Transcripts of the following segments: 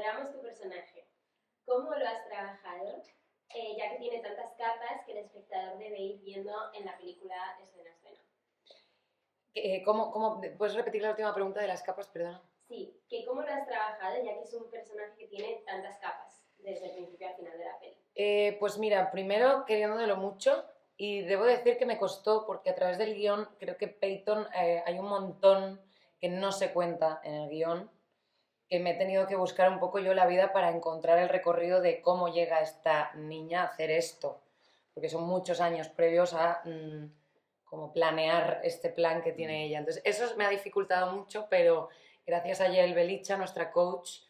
modelamos tu personaje, ¿cómo lo has trabajado? Ya que tiene tantas capas que el espectador debe ir viendo en la película escena a escena. ¿Puedes repetir la última pregunta de las capas, perdona? Sí, que cómo lo has trabajado, ya que es un personaje que tiene tantas capas, desde el principio al final de la peli. Pues mira, primero queriéndolo mucho, y debo decir que me costó, porque a través del guión creo que Peyton hay un montón que no se cuenta en el guión, que me he tenido que buscar un poco yo la vida para encontrar el recorrido de cómo llega esta niña a hacer esto, porque son muchos años previos a como planear este plan que tiene ella. Entonces eso me ha dificultado mucho, pero gracias a Yael Belicha, nuestra coach,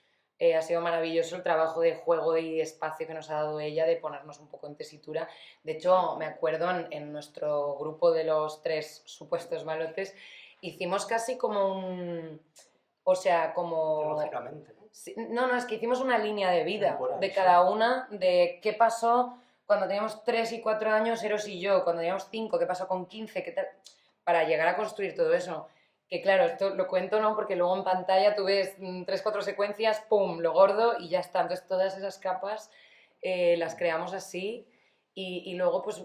ha sido maravilloso el trabajo de juego y espacio que nos ha dado ella, de ponernos un poco en tesitura. De hecho, me acuerdo en nuestro grupo de los 3 supuestos malotes, hicimos casi como un... O sea, como... Lógicamente, ¿no? Sí, no, es que hicimos una línea de vida Temporal, de sí. cada una, de qué pasó cuando teníamos 3 y 4 años, Eros y yo, cuando teníamos 5, qué pasó con 15, qué tal, para llegar a construir todo eso. Que claro, esto lo cuento, ¿no? Porque luego en pantalla tú ves 3, 4 secuencias, ¡pum!, lo gordo y ya está. Entonces todas esas capas las creamos así y luego pues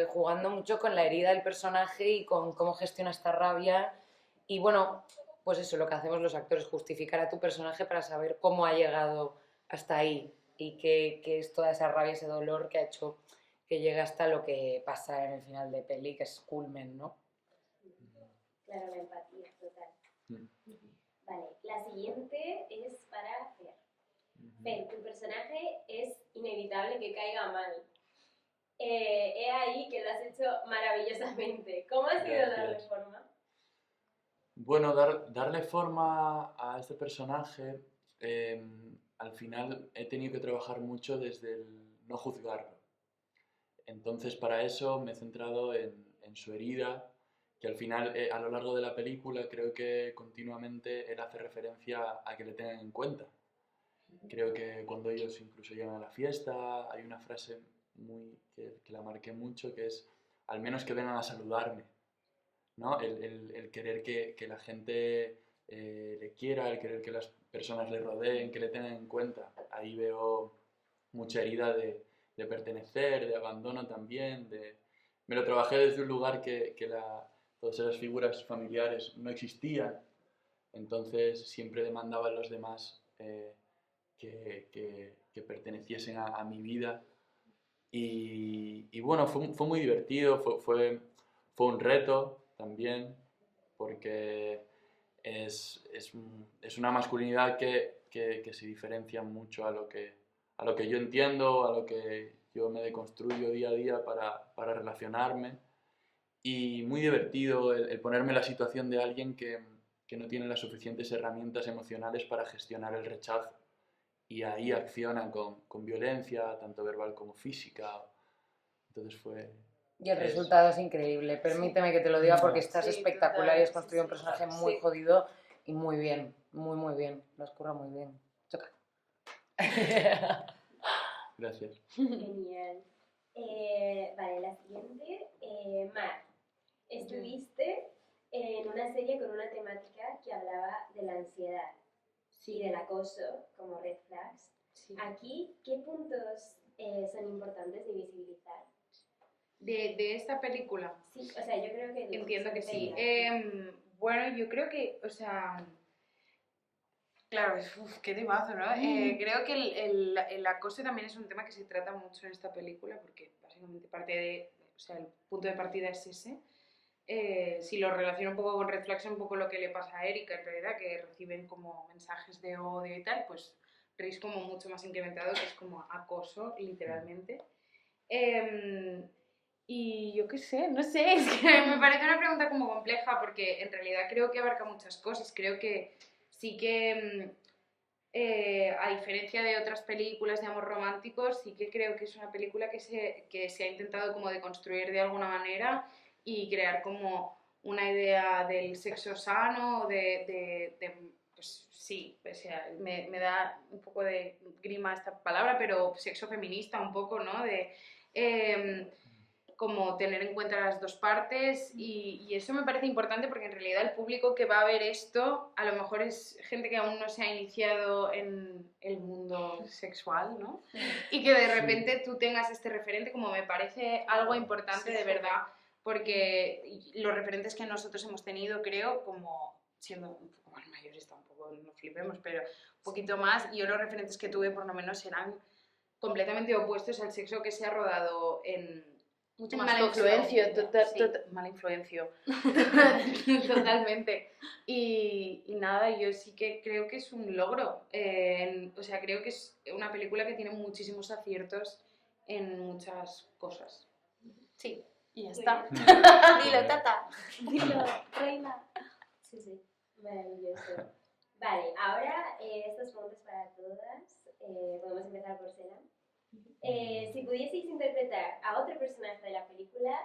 jugando mucho con la herida del personaje y con cómo gestiona esta rabia. Y bueno, pues eso, lo que hacemos los actores, justificar a tu personaje para saber cómo ha llegado hasta ahí y qué es toda esa rabia, ese dolor que ha hecho que llegue hasta lo que pasa en el final de peli, que es culmen, ¿no? Claro, la empatía total. Mm. Vale, la siguiente es para Fer. Fer, tu personaje es inevitable que caiga mal. He ahí que lo has hecho maravillosamente. ¿Cómo ha sido Gracias. darle forma? Bueno, darle forma a este personaje, al final he tenido que trabajar mucho desde el no juzgarlo. Entonces, para eso me he centrado en su herida, que al final, a lo largo de la película, creo que continuamente él hace referencia a que le tengan en cuenta. Creo que cuando ellos incluso llegan a la fiesta, hay una frase que la marqué mucho, que es, al menos que vengan a saludarme, ¿no? El querer que la gente le quiera, el querer que las personas le rodeen, que le tengan en cuenta. Ahí veo mucha herida de pertenecer, de abandono también. Me lo trabajé desde un lugar que todas esas figuras familiares no existían, entonces siempre demandaban los demás que perteneciesen a mi vida. Y bueno, fue muy divertido, fue un reto también, porque es una masculinidad que se diferencia mucho a lo que yo entiendo, a lo que yo me deconstruyo día a día para relacionarme. Y muy divertido el ponerme en la situación de alguien que no tiene las suficientes herramientas emocionales para gestionar el rechazo. Y ahí accionan con violencia, tanto verbal como física. Entonces Y el resultado es increíble. Permíteme que te lo diga porque estás Sí, espectacular total, y has construido un personaje muy Sí. jodido y muy bien, muy bien. Lo has currado muy bien. Choca. Gracias. Genial. Vale, la siguiente. Mar, estuviste en una serie con una temática que hablaba de la ansiedad y del acoso como red flags. Sí. Aquí, ¿qué puntos son importantes de visibilizar? De esta película. Sí, o sea, yo creo que... Entiendo que sí. Venga. Bueno, yo creo que, o sea, claro, qué temazo, ¿no? Creo que el acoso también es un tema que se trata mucho en esta película porque básicamente o sea, el punto de partida es ese. Si lo relaciono un poco con Red Flags, un poco lo que le pasa a Erika en realidad, que reciben como mensajes de odio y tal, pues Rhys como mucho más incrementado, que es como acoso, literalmente. Y yo qué sé, no sé, es que me parece una pregunta como compleja porque en realidad creo que abarca muchas cosas. Creo que sí que, a diferencia de otras películas de amor romántico, sí que creo que es una película que se ha intentado como deconstruir de alguna manera y crear como una idea del sexo sano, pues sí, o sea, me da un poco de grima esta palabra, pero sexo feminista un poco, ¿no? como tener en cuenta las dos partes y eso me parece importante porque en realidad el público que va a ver esto a lo mejor es gente que aún no se ha iniciado en el mundo sexual, ¿no? Y que de repente tú tengas este referente, como me parece algo importante de verdad, porque los referentes que nosotros hemos tenido, creo, como siendo un poco más mayores, tampoco no flipemos, pero un poquito más, yo los referentes que tuve por lo menos eran completamente opuestos al sexo que se ha rodado en Mucho en más mala tóxico. influencia, Sí. mala influencia, totalmente. Y nada, yo sí que creo que es un logro. O sea, creo que es una película que tiene muchísimos aciertos en muchas cosas. Sí, y ya Muy está. bien. Dilo, Tata. Dilo, reina. Sí, sí, maravilloso. Vale, ahora estas preguntas para todas. Podemos empezar por Sela. Si pudieseis interpretar a otro personaje de la película,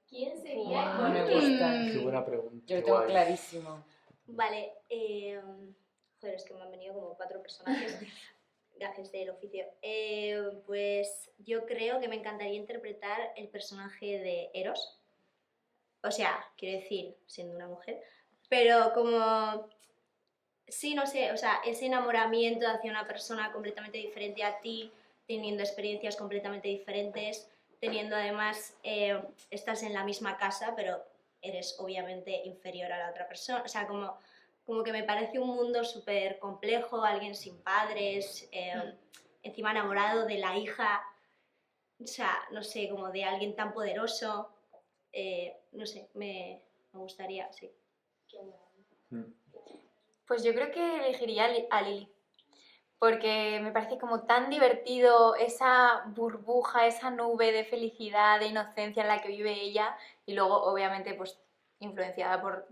¿quién sería y por Me qué? gusta. Qué buena pregunta. Yo lo qué tengo guay. clarísimo. Vale, joder, es que me han venido como 4 personajes. Gajes del oficio. Pues yo creo que me encantaría interpretar el personaje de Eros. O sea, quiero decir, siendo una mujer, pero como, sí, no sé, o sea, ese enamoramiento hacia una persona completamente diferente a ti, teniendo experiencias completamente diferentes, teniendo además, estás en la misma casa, pero eres obviamente inferior a la otra persona, o sea, como que me parece un mundo súper complejo, alguien sin padres, encima enamorado de la hija, o sea, no sé, como de alguien tan poderoso, no sé, me gustaría, sí. Mm. Pues yo creo que elegiría a Lily, porque me parece como tan divertido esa burbuja, esa nube de felicidad, de inocencia en la que vive ella, y luego obviamente pues influenciada por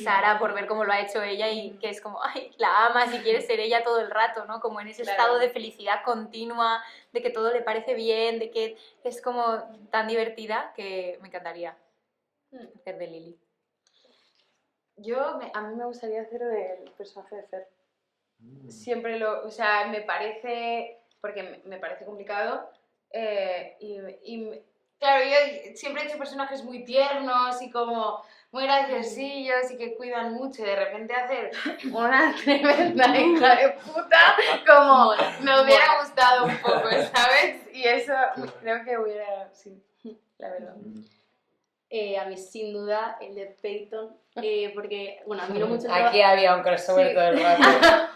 Sara, por ver cómo lo ha hecho ella y que es como, ay, la amas y quieres ser ella todo el rato, ¿no? Como en ese Claro. estado de felicidad continua, de que todo le parece bien, de que es como tan divertida que me encantaría hacer de Lily. A mí me gustaría hacer del personaje de Fer. Mm. Siempre o sea, me parece, porque me parece complicado, claro, yo siempre he hecho personajes muy tiernos y como muy graciosillos y que cuidan mucho y de repente hacer una tremenda hija de puta, como me hubiera gustado un poco, ¿sabes? Y eso creo que hubiera, sí, la verdad. A mí sin duda el de Peyton, porque, bueno, admiro mucho el Aquí había un crossover Sí. todo el rato.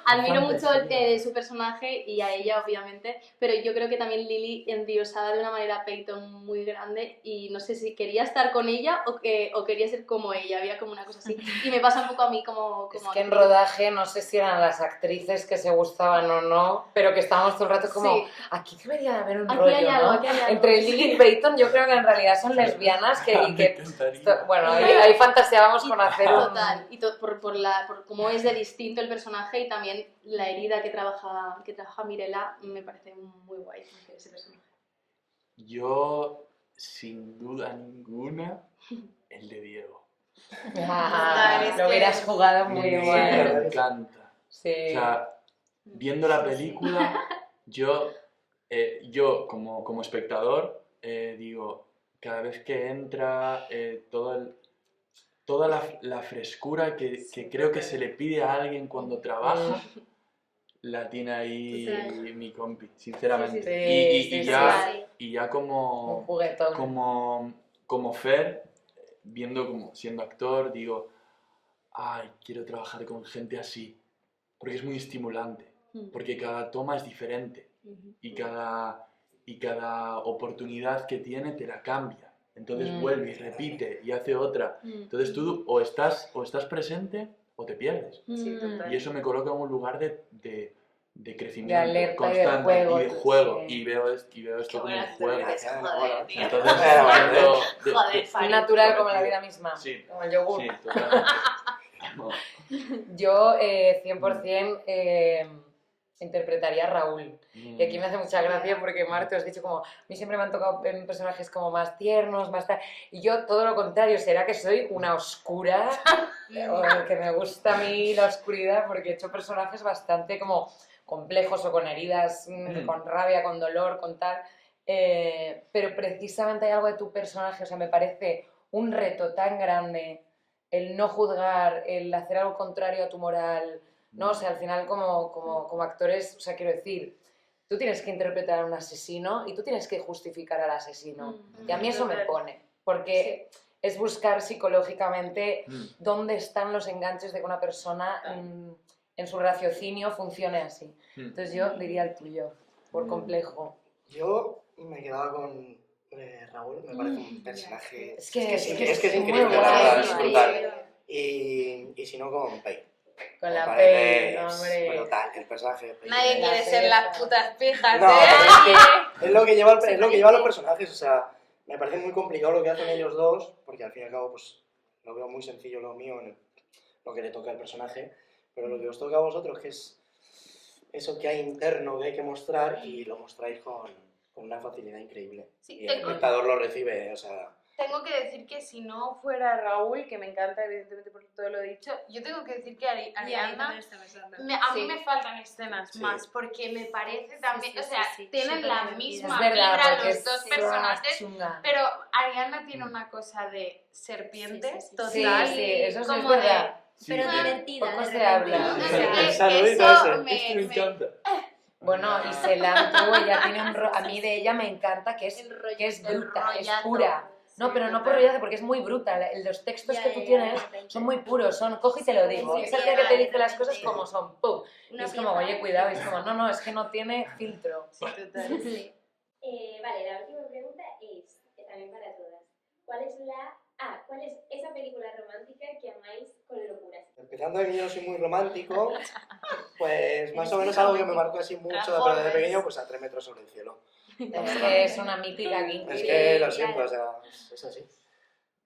admiro mucho Fantasía. su personaje y a ella obviamente, pero yo creo que también Lily endiosaba de una manera a Peyton muy grande y no sé si quería estar con ella o quería ser como ella, había como una cosa así. Y me pasa un poco a mí como Es que en actriz. rodaje no sé si eran las actrices que se gustaban o no, pero que estábamos todo el rato como, Sí. aquí debería de haber un Aquí rollo, hay algo, ¿no? aquí hay algo. Entre Lily y Peyton yo creo que en realidad son lesbianas que, y Me que encantaría. bueno, ahí fantaseábamos con hacer un... Total, y por cómo es de distinto el personaje y también la herida que trabaja Mirella, me parece muy guay hacer ese personaje. Yo, sin duda ninguna, el de Diego. Ah, es lo que- hubieras jugado muy Me guay. encanta. Sí. O sea, viendo la película, yo como espectador, digo, cada vez que entra, toda la frescura que creo que se le pide a alguien cuando trabaja, la tiene ahí Total. mi compi, sinceramente. Sí, y sí, ya, sí. y ya Un como, juguetón. como Fer, siendo actor, digo, ay, quiero trabajar con gente así, porque es muy estimulante, porque cada toma es diferente y cada oportunidad que tiene te la cambia. Entonces vuelve y repite y hace otra. Entonces tú o estás presente o te pierdes. Sí, total. Y eso me coloca en un lugar de De crecimiento alerta y de constante juego, y de juego. sí. Y veo esto como un buena juego. actriz eres, joder, tío. Entonces, Joder, Muy natural como la vida misma, Sí. como el yogur. Sí, totalmente. No. Yo 100% interpretaría a Raúl. Y aquí me hace mucha gracia porque, Mar, te has dicho como, a mí siempre me han tocado personajes como más tiernos, más tal. Y yo todo lo contrario, será que soy una oscura, o que me gusta a mí la oscuridad porque he hecho personajes bastante como complejos o con heridas, con rabia, con dolor, con tal. pero precisamente hay algo de tu personaje, o sea, me parece un reto tan grande el no juzgar, el hacer algo contrario a tu moral, ¿no? O sea, al final como actores, o sea, quiero decir, tú tienes que interpretar a un asesino y tú tienes que justificar al asesino. Y a mí eso me pone, porque es buscar psicológicamente dónde están los enganches de que una persona en su raciocinio funcione así. Entonces yo diría el tuyo, por complejo. Yo me quedaba con Raúl, me parece un personaje... Es que es increíble, muy la verdad, guay. es brutal. Y si no, con Pei. Con Me la parece peli, hombre. brutal, el personaje de Pei. Nadie quiere ser pereza. las putas pijas, No, ¿eh? pero es lo que lleva, es lo que lleva a los personajes, o sea, me parece muy complicado lo que hacen ellos dos, porque al fin y al cabo, pues, lo veo muy sencillo lo mío, lo que le toca al personaje, pero lo que os toca a vosotros, que es eso que hay interno que hay que mostrar, y lo mostráis con una facilidad increíble. Sí, Y el espectador lo recibe, o sea... Tengo que decir que si no fuera Raúl, que me encanta evidentemente por todo lo dicho, yo tengo que decir que Ariadna, a mí me faltan escenas más, porque me parece también, o sea, tienen la misma Es verdad, vibra porque los dos es personajes, chunga. pero Ariadna tiene una cosa de serpiente Sí, total, Sí, eso sí es como de... verdad. Pero Sí. divertida. Poco de se repente, habla. ¿no? Sí. O sea, que Saludito eso ese. me, Esto me encanta. Bueno, y Celantro, ella tiene a mí de ella me encanta que es bruta, es pura. No, pero no por rollazo, porque es muy bruta. Los textos Ya, que tú ya, tienes ya. son muy puros, son coge y te lo digo. Muy Esa tía que te tierna, dice las cosas sí. como son, ¡pum! Y Una es como, pieza. oye, cuidado, y es como, no, es que no tiene filtro. Sí. Vale, la última pregunta es, también para todas, ¿cuál es esa película romántica que amáis con locuras? Empezando de que yo no soy muy romántico, pues más o menos algo que me marcó así mucho, pero desde pequeño, pues a 3 metros sobre el cielo. Es que es una mítica Es Kinky. que lo siento, o sea, es así.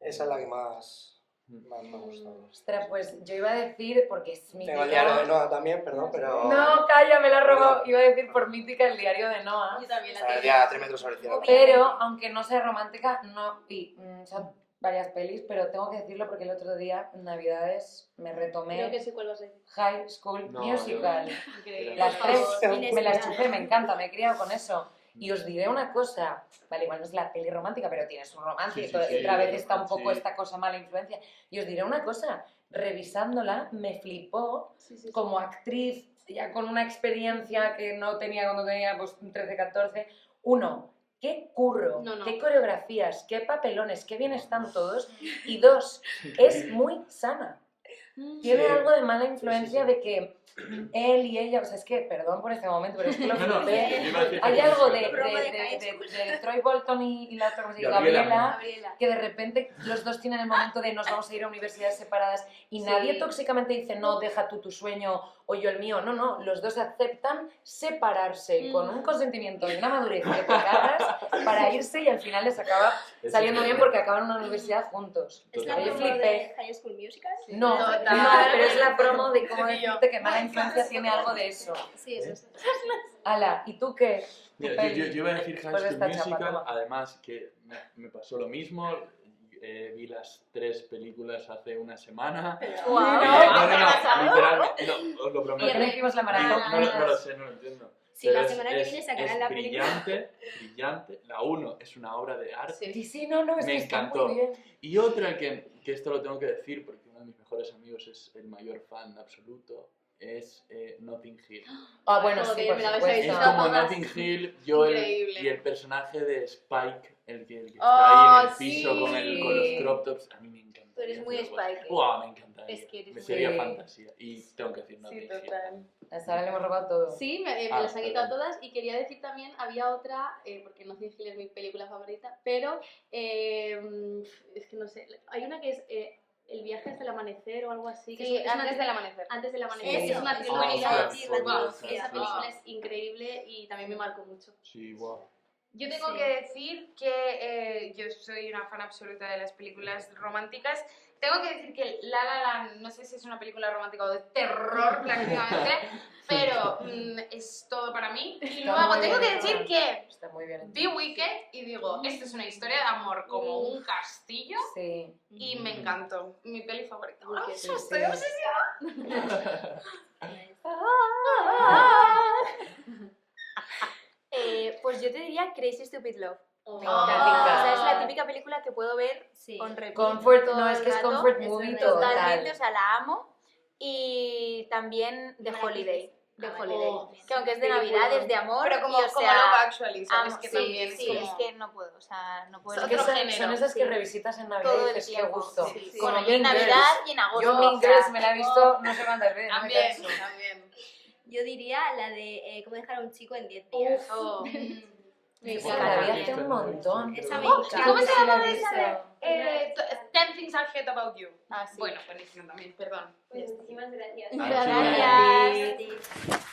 Esa es la que más me ha gustado. Ostras, pues yo iba a decir, porque es mítica. Tengo el diario de Noah también, perdón, pero... No, calla, me la he robado. Iba a decir por mítica el diario de Noah. Yo también O la sea, tengo. ya 3 metros sobre el cielo. Pero, aunque no sea romántica, son varias pelis, pero tengo que decirlo porque el otro día, en Navidades, me retomé Creo que sé cuál vas a decir. High School No, Musical. Increíble. Las Por tres favor, me las inesperada. chupé, me encanta, me he criado con eso. Y os diré una cosa, vale, igual no es la peli romántica, pero tiene su romance Sí, y sí, todo- sí, y otra vez está un sí. poco esta cosa mala influencia. Y os diré una cosa, revisándola me flipó como actriz, ya con una experiencia que no tenía cuando tenía pues 13, 14. Uno, qué curro, No. qué coreografías, qué papelones, qué bien están todos. Y dos, es muy sana. Tiene Sí. algo de mala influencia Sí, sí. de que él y ella, o sea, es que, perdón por este momento, pero es que lo No, flipé. yo iba a decir Hay que algo sí, de, Broma de de High Troy Bolton y la otra cosa, y Gabriela. Gabriela, que de repente los dos tienen el momento de nos vamos a ir a universidades separadas y nadie tóxicamente dice no, deja tú tu sueño o yo el mío. No, los dos aceptan separarse y con un consentimiento y una madurez que te cagas para irse y al final les acaba Eso saliendo es bien verdad. porque acaban en una universidad juntos. ¿Es la Oye, promo flipé. de High School Musical? No, Total. pero es la promo de cómo decirte que mala influencia tiene algo de eso. Sí, eso es. Ala, ¿y tú qué? ¿Tu Mira, peli? yo iba a decir High Después de School esta chapa, Musical, toma. además que me pasó lo mismo, vi las 3 películas hace una semana. Guau. No, literalmente, no, os lo prometo. ¿Por qué no hicimos la maratón? No lo sé, no lo entiendo. Sí, Pero la semana que viene sacarán la película. brillante. La 1 es una obra de arte. Sí, no, es Me que está encantó. muy bien. Y otra que esto lo tengo que decir porque uno de mis mejores amigos es el mayor fan absoluto, es Notting Hill. Ah, bueno, Joder, sí, por me la habéis supuesto. Es avisado. como todas. Notting Hill, Joel Increíble. y el personaje de Spike, el que está Oh, ahí en el piso sí. con los crop tops, a mí me encanta. Tú eres muy Spike. ¡Wow! Me encantaría. Es que eres me muy- sería Sí. fantasía. Y tengo que decir Notting Sí, Hill. total. Hasta ahora le hemos robado todo. Sí, me Ah, las han quitado perdón. todas y quería decir también, había otra, porque No Hill es mi película favorita, pero es que no sé, hay una que es El viaje hasta el amanecer o algo así. Que Sí, es una antes del amanecer. Antes del amanecer. Sí. Es una Ah, trilogía. ostras, Guau, buenísima. esa película es increíble y también me marcó mucho. Sí, wow. Yo tengo Sí. que decir que yo soy una fan absoluta de las películas románticas. Tengo que decir que La La Land, no sé si es una película romántica o de terror prácticamente, pero es todo para mí. Y Está luego muy tengo que bien decir hecho. que Está muy bien. vi Wicked y digo, esta es una historia de amor como un castillo Sí. y me encantó. Mi peli favorita. Wicked. Sí, Estoy sí. obsesionada. Pues yo te diría Crazy Stupid Love. Oh. Me encanta. Ah. O sea, es la típica película que puedo ver Sí. con repeat Comfort, todo no, es el que es rato. comfort es movie verdad. Totalmente, total. o sea, la amo. Y también The ¿No la Holiday. conoces? The Ah, Holiday. oh, Que aunque es de película. Navidad, es de amor. Pero como, y, o como sea, Love Actually, ¿sabes? amo. Que sí, también sí, es es como... que no puedo, o sea, no puedo. Es que otro son género, esas que sí. revisitas en Navidad Todo y el dices, qué tiempo. gusto. Sí, sí. Como Bueno, Mean en Navidad Girls. y en agosto. Yo Mean o sea, Girls me la he visto no sé cuántas veces. no me También, canso. también. Yo diría la de cómo dejar a un chico en 10 días. Oh. me Esa encanta la vi también. hace un montón. Esa me Oh, encanta. ¿Cómo se creo que sí la llama he esa visto. de 10 Things I Hate About You? Ah, sí. Bueno, buenísimo también, perdón. Pues muchísimas gracias. Ah, sí, Gracias. Sí.